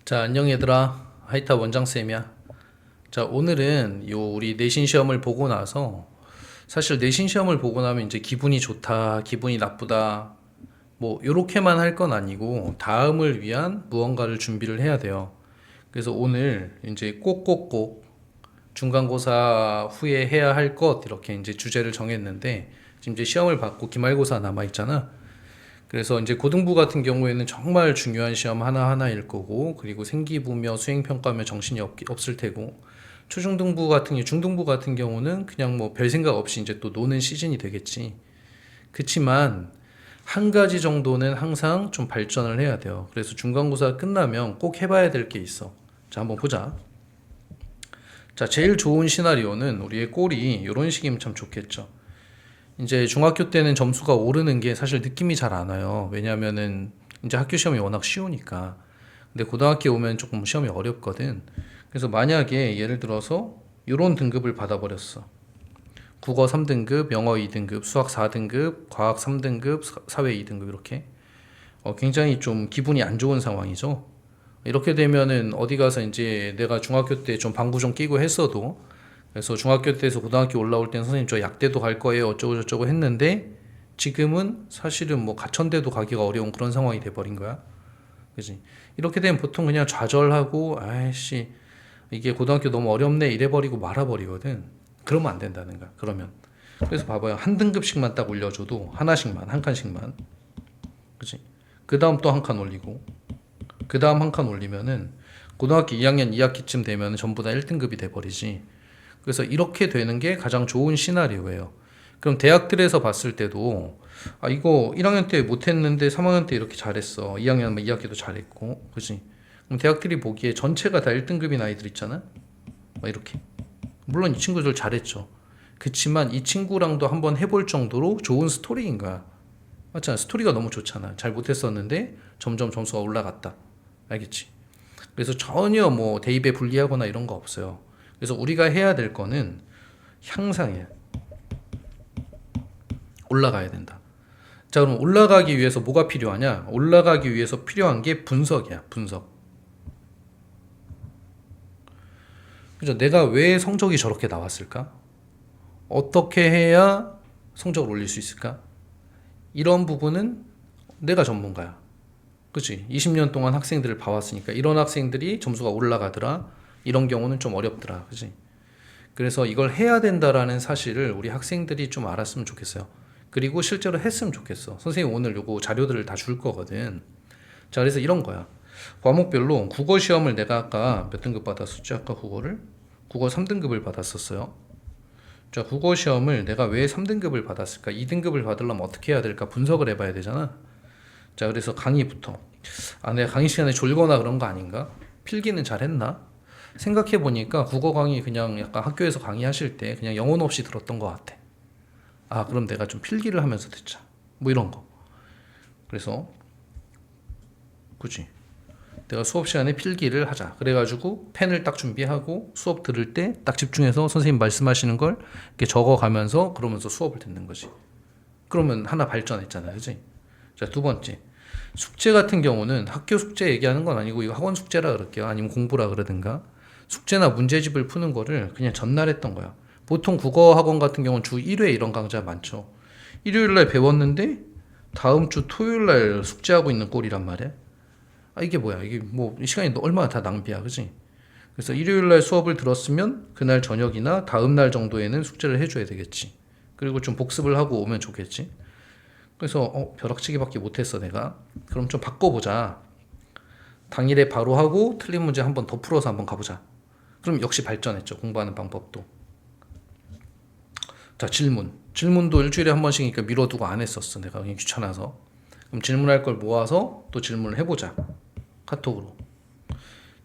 자, 안녕 얘들아. 하이타 원장쌤이야. 자, 오늘은 우리 내신 시험을 보고 나서 사실 내신 시험을 보고 나면 이제 기분이 좋다, 기분이 나쁘다, 뭐 요렇게만 할 건 아니고 다음을 위한 무언가를 준비를 해야 돼요. 그래서 오늘 이제 꼭꼭꼭 중간고사 후에 해야 할 것 이렇게 이제 주제를 정했는데 지금 이제 시험을 받고 기말고사 남아 있잖아. 그래서 이제 고등부 같은 경우에는 정말 중요한 시험 하나하나일 거고, 그리고 생기부며 수행평가며 정신이 없을 테고, 초중등부 같은 경우, 중등부 같은 경우는 그냥 뭐 별 생각 없이 이제 또 노는 시즌이 되겠지. 그치만 한 가지 정도는 항상 좀 발전을 해야 돼요. 그래서 중간고사 끝나면 꼭 해봐야 될 게 있어. 자, 한번 보자. 자, 제일 좋은 시나리오는 우리의 꼴이 이런 식이면 참 좋겠죠. 이제 중학교 때는 점수가 오르는 게 사실 느낌이 잘 안 와요. 왜냐면은 이제 학교 시험이 워낙 쉬우니까. 근데 고등학교 오면 조금 시험이 어렵거든. 그래서 만약에 예를 들어서 이런 등급을 받아버렸어. 국어 3등급, 영어 2등급, 수학 4등급, 과학 3등급, 사회 2등급 이렇게. 굉장히 좀 기분이 안 좋은 상황이죠. 이렇게 되면은 어디 가서 이제 내가 중학교 때 좀 방구 좀 끼고 했어도, 그래서 중학교 때에서 고등학교 올라올 땐 선생님 저 약대도 갈 거예요 어쩌고 저쩌고 했는데 지금은 사실은 뭐 가천대도 가기가 어려운 그런 상황이 돼버린 거야. 그지? 이렇게 되면 보통 그냥 좌절하고 아이씨 이게 고등학교 너무 어렵네 이래버리고 말아버리거든. 그러면 안 된다는 거야. 그러면 그래서 봐봐요. 한 등급씩만 딱 올려줘도 하나씩만 한 칸씩만. 그지? 그 다음 또 한 칸 올리고 그 다음 한 칸 올리면은 고등학교 2학년 2학기쯤 되면 전부 다 1등급이 돼버리지. 그래서 이렇게 되는 게 가장 좋은 시나리오예요. 그럼 대학들에서 봤을 때도 이거 1학년 때 못했는데 3학년 때 이렇게 잘했어. 2학년 2학기도 잘했고, 그지? 그럼 대학들이 보기에 전체가 다 1등급인 아이들 있잖아. 막 이렇게. 물론 이 친구들 잘했죠. 그치만 이 친구랑도 한번 해볼 정도로 좋은 스토리인 거야. 맞잖아. 스토리가 너무 좋잖아. 잘 못했었는데 점점 점수가 올라갔다. 알겠지? 그래서 전혀 뭐 대입에 불리하거나 이런 거 없어요. 그래서 우리가 해야 될 거는 향상이야. 올라가야 된다. 자, 그럼 올라가기 위해서 뭐가 필요하냐? 올라가기 위해서 필요한 게 분석이야. 분석. 그죠? 내가 왜 성적이 저렇게 나왔을까? 어떻게 해야 성적을 올릴 수 있을까? 이런 부분은 내가 전문가야. 그치? 20년 동안 학생들을 봐왔으니까 이런 학생들이 점수가 올라가더라. 이런 경우는 좀 어렵더라. 그치? 그래서 이걸 해야 된다라는 사실을 우리 학생들이 좀 알았으면 좋겠어요. 그리고 실제로 했으면 좋겠어. 선생님 오늘 요거 자료들을 다 줄 거거든. 자, 그래서 이런 거야. 과목별로 국어 시험을 내가 아까 몇 등급 받았었지? 아까 국어를? 국어 3등급을 받았었어요. 자, 국어 시험을 내가 왜 3등급을 받았을까? 2등급을 받으려면 어떻게 해야 될까? 분석을 해봐야 되잖아. 자, 그래서 강의부터. 내가 강의 시간에 졸거나 그런 거 아닌가? 필기는 잘했나? 생각해보니까 국어 강의 그냥 약간 학교에서 강의하실 때 그냥 영혼 없이 들었던 것 같아. 그럼 내가 좀 필기를 하면서 듣자. 뭐 이런 거. 그래서, 그치. 내가 수업 시간에 필기를 하자. 그래가지고 펜을 딱 준비하고 수업 들을 때 딱 집중해서 선생님 말씀하시는 걸 이렇게 적어가면서 그러면서 수업을 듣는 거지. 그러면 하나 발전했잖아. 그치? 자, 두 번째. 숙제 같은 경우는 학교 숙제 얘기하는 건 아니고 이거 학원 숙제라 그럴게요. 아니면 공부라 그러든가. 숙제나 문제집을 푸는 거를 그냥 전날 했던 거야. 보통 국어 학원 같은 경우는 주 1회 이런 강좌 많죠. 일요일 날 배웠는데 다음 주 토요일 날 숙제하고 있는 꼴이란 말이야. 이게 뭐야? 이게 뭐 시간이 얼마나 다 낭비야, 그지? 그래서 일요일 날 수업을 들었으면 그날 저녁이나 다음 날 정도에는 숙제를 해줘야 되겠지. 그리고 좀 복습을 하고 오면 좋겠지. 그래서 벼락치기밖에 못했어 내가. 그럼 좀 바꿔보자. 당일에 바로 하고 틀린 문제 한번 더 풀어서 한번 가보자. 그럼 역시 발전했죠. 공부하는 방법도. 자, 질문도 일주일에 한 번씩이니까 미뤄두고 안 했었어. 내가 그냥 귀찮아서. 그럼 질문할 걸 모아서 또 질문을 해보자. 카톡으로.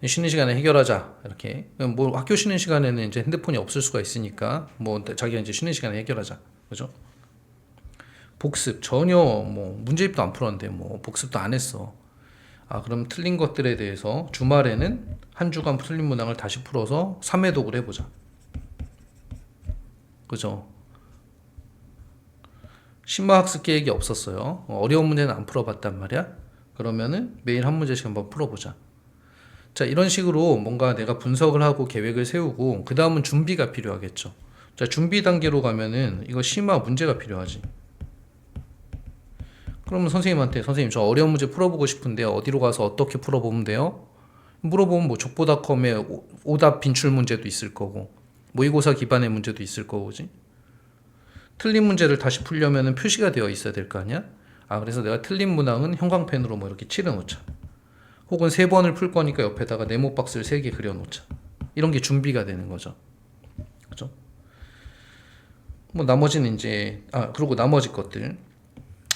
쉬는 시간에 해결하자. 이렇게. 뭐 학교 쉬는 시간에는 이제 핸드폰이 없을 수가 있으니까 뭐 자기가 이제 쉬는 시간에 해결하자. 그죠? 복습 전혀 뭐 문제집도 안 풀었는데 뭐 복습도 안 했어. 그럼 틀린 것들에 대해서 주말에는 한 주간 틀린 문항을 다시 풀어서 3회독을 해보자. 그죠? 신마학습 계획이 없었어요. 어려운 문제는 안 풀어봤단 말이야. 그러면은 매일 한 문제씩 한번 풀어보자. 자, 이런 식으로 뭔가 내가 분석을 하고 계획을 세우고 그 다음은 준비가 필요하겠죠. 자, 준비 단계로 가면은 이거 심화 문제가 필요하지. 그러면 선생님한테 선생님 저 어려운 문제 풀어보고 싶은데 어디로 가서 어떻게 풀어보면 돼요? 물어보면 뭐 족보닷컴에 오답 빈출 문제도 있을 거고 모의고사 기반의 문제도 있을 거고지. 틀린 문제를 다시 풀려면은 표시가 되어 있어야 될 거 아니야? 아, 그래서 내가 틀린 문항은 형광펜으로 뭐 이렇게 칠해 놓자. 혹은 3번을 풀 거니까 옆에다가 네모 박스를 3개 그려 놓자. 이런 게 준비가 되는 거죠. 그죠? 뭐 나머지는 이제 그리고 나머지 것들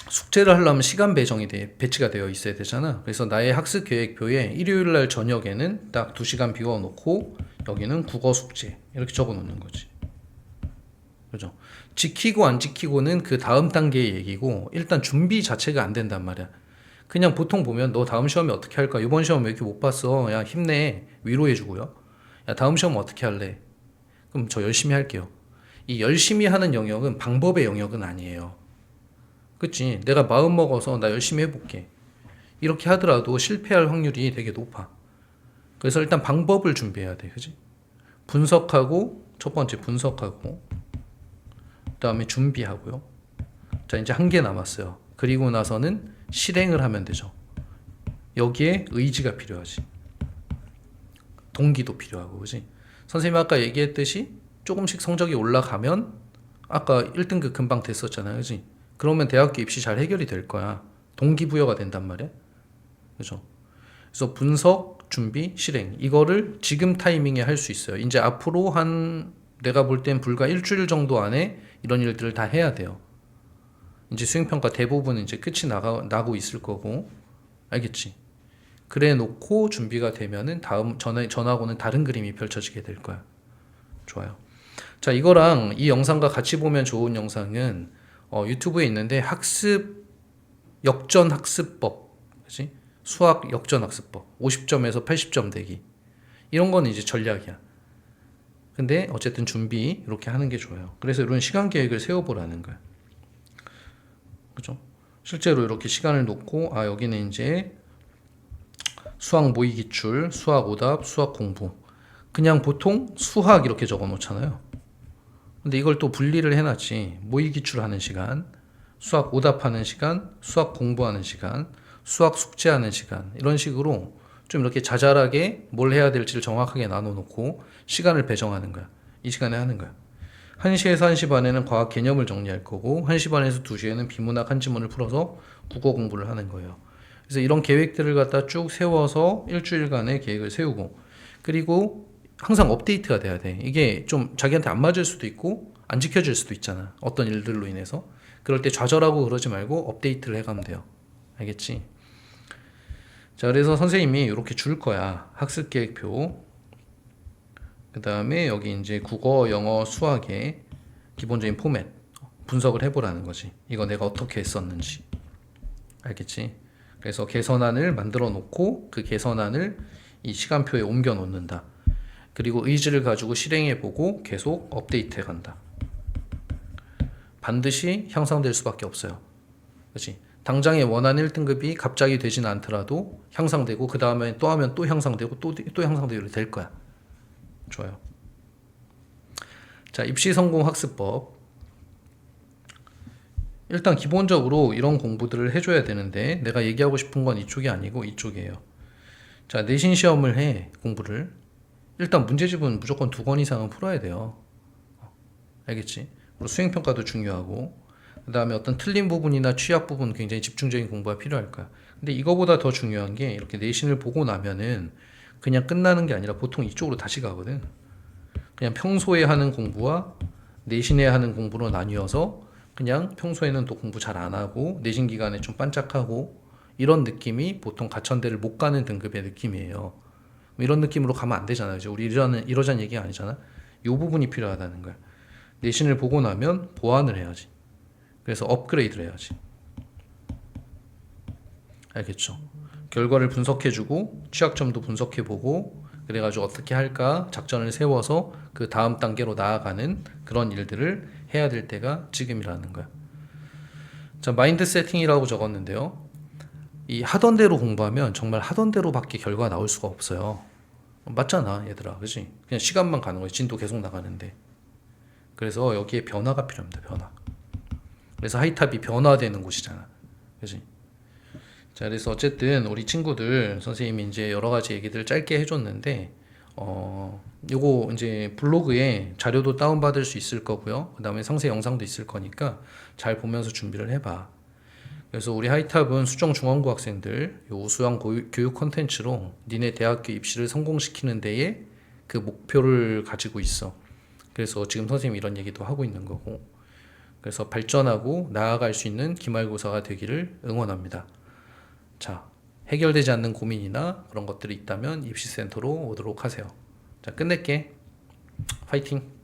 숙제를 하려면 시간 배치가 되어 있어야 되잖아. 그래서 나의 학습 계획표에 일요일 날 저녁에는 딱 2시간 비워 놓고 여기는 국어 숙제 이렇게 적어 놓는 거지. 그죠? 지키고 안 지키고는 그 다음 단계의 얘기고 일단 준비 자체가 안 된단 말이야. 그냥 보통 보면 너 다음 시험에 어떻게 할까? 이번 시험 왜 이렇게 못 봤어? 야, 힘내. 위로해 주고요. 야, 다음 시험 어떻게 할래? 그럼 저 열심히 할게요. 이 열심히 하는 영역은 방법의 영역은 아니에요. 그치? 내가 마음 먹어서 나 열심히 해볼게. 이렇게 하더라도 실패할 확률이 되게 높아. 그래서 일단 방법을 준비해야 돼. 그치? 분석하고, 첫 번째 분석하고, 그 다음에 준비하고요. 자, 이제 한 개 남았어요. 그리고 나서는 실행을 하면 되죠. 여기에 의지가 필요하지. 동기도 필요하고, 그지? 선생님이 아까 얘기했듯이 조금씩 성적이 올라가면 아까 1등급 금방 됐었잖아요, 그지? 그러면 대학교 입시 잘 해결이 될 거야. 동기부여가 된단 말이야. 그죠? 그래서 분석, 준비, 실행. 이거를 지금 타이밍에 할 수 있어요. 이제 앞으로 내가 볼 땐 불과 일주일 정도 안에 이런 일들을 다 해야 돼요. 이제 수행평가 대부분 이제 끝이 나고 있을 거고. 알겠지? 그래 놓고 준비가 되면은 다음 전하고는 다른 그림이 펼쳐지게 될 거야. 좋아요. 자, 이거랑 이 영상과 같이 보면 좋은 영상은 유튜브에 있는데 역전 학습법, 그치? 수학 역전 학습법, 50점에서 80점 되기. 이런 건 이제 전략이야. 근데 어쨌든 준비 이렇게 하는 게 좋아요. 그래서 이런 시간 계획을 세워보라는 거야. 그죠? 실제로 이렇게 시간을 놓고 여기는 이제 수학 모의 기출, 수학 오답, 수학 공부. 그냥 보통 수학 이렇게 적어 놓잖아요. 근데 이걸 또 분리를 해놨지. 모의 기출하는 시간, 수학 오답하는 시간, 수학 공부하는 시간, 수학 숙제하는 시간 이런 식으로 좀 이렇게 자잘하게 뭘 해야 될지를 정확하게 나눠놓고 시간을 배정하는 거야. 이 시간에 하는 거야. 1시에서 1시 반에는 과학 개념을 정리할 거고 1시 반에서 2시에는 비문학 한 지문을 풀어서 국어 공부를 하는 거예요. 그래서 이런 계획들을 갖다 쭉 세워서 일주일간의 계획을 세우고 그리고 항상 업데이트가 돼야 돼. 이게 좀 자기한테 안 맞을 수도 있고 안 지켜질 수도 있잖아. 어떤 일들로 인해서. 그럴 때 좌절하고 그러지 말고 업데이트를 해가면 돼요. 알겠지? 자, 그래서 선생님이 이렇게 줄 거야. 학습 계획표. 그 다음에 여기 이제 국어, 영어, 수학의 기본적인 포맷 분석을 해보라는 거지. 이거 내가 어떻게 했었는지. 알겠지? 그래서 개선안을 만들어 놓고 그 개선안을 이 시간표에 옮겨 놓는다. 그리고 의지를 가지고 실행해 보고 계속 업데이트 해 간다. 반드시 향상될 수밖에 없어요. 그렇지? 당장의 원하는 1등급이 갑자기 되지는 않더라도 향상되고 그 다음에 또 하면 또 향상되고 또 향상되고 될 거야. 좋아요. 자, 입시 성공 학습법. 일단 기본적으로 이런 공부들을 해줘야 되는데 내가 얘기하고 싶은 건 이쪽이 아니고 이쪽이에요. 자, 내신 시험을 해 공부를. 일단 문제집은 무조건 2권 이상은 풀어야 돼요. 알겠지? 그리고 수행평가도 중요하고 그 다음에 어떤 틀린 부분이나 취약 부분 굉장히 집중적인 공부가 필요할 거야. 근데 이거보다 더 중요한 게 이렇게 내신을 보고 나면은 그냥 끝나는 게 아니라 보통 이쪽으로 다시 가거든. 그냥 평소에 하는 공부와 내신에 하는 공부로 나뉘어서 그냥 평소에는 또 공부 잘 안 하고 내신 기간에 좀 반짝하고 이런 느낌이 보통 가천대를 못 가는 등급의 느낌이에요. 이런 느낌으로 가면 안 되잖아요. 우리 이러자는 얘기가 아니잖아. 이 부분이 필요하다는 거야. 내신을 보고 나면 보완을 해야지. 그래서 업그레이드를 해야지. 알겠죠? 결과를 분석해주고 취약점도 분석해보고 그래가지고 어떻게 할까 작전을 세워서 그 다음 단계로 나아가는 그런 일들을 해야 될 때가 지금이라는 거야. 자, 마인드 세팅이라고 적었는데요. 이 하던 대로 공부하면 정말 하던 대로밖에 결과가 나올 수가 없어요. 맞잖아, 얘들아. 그지? 그냥 시간만 가는 거야. 진도 계속 나가는데. 그래서 여기에 변화가 필요합니다. 변화. 그래서 하이탑이 변화되는 곳이잖아. 그지? 자, 그래서 어쨌든 우리 친구들 선생님이 이제 여러 가지 얘기들 짧게 해줬는데, 요거 이제 블로그에 자료도 다운받을 수 있을 거고요. 그 다음에 상세 영상도 있을 거니까 잘 보면서 준비를 해봐. 그래서 우리 하이탑은 수정 중앙고 학생들 요 우수한 교육 콘텐츠로 니네 대학교 입시를 성공시키는 데에 그 목표를 가지고 있어. 그래서 지금 선생님이 이런 얘기도 하고 있는 거고. 그래서 발전하고 나아갈 수 있는 기말고사가 되기를 응원합니다. 자, 해결되지 않는 고민이나 그런 것들이 있다면 입시센터로 오도록 하세요. 자, 끝낼게. 파이팅!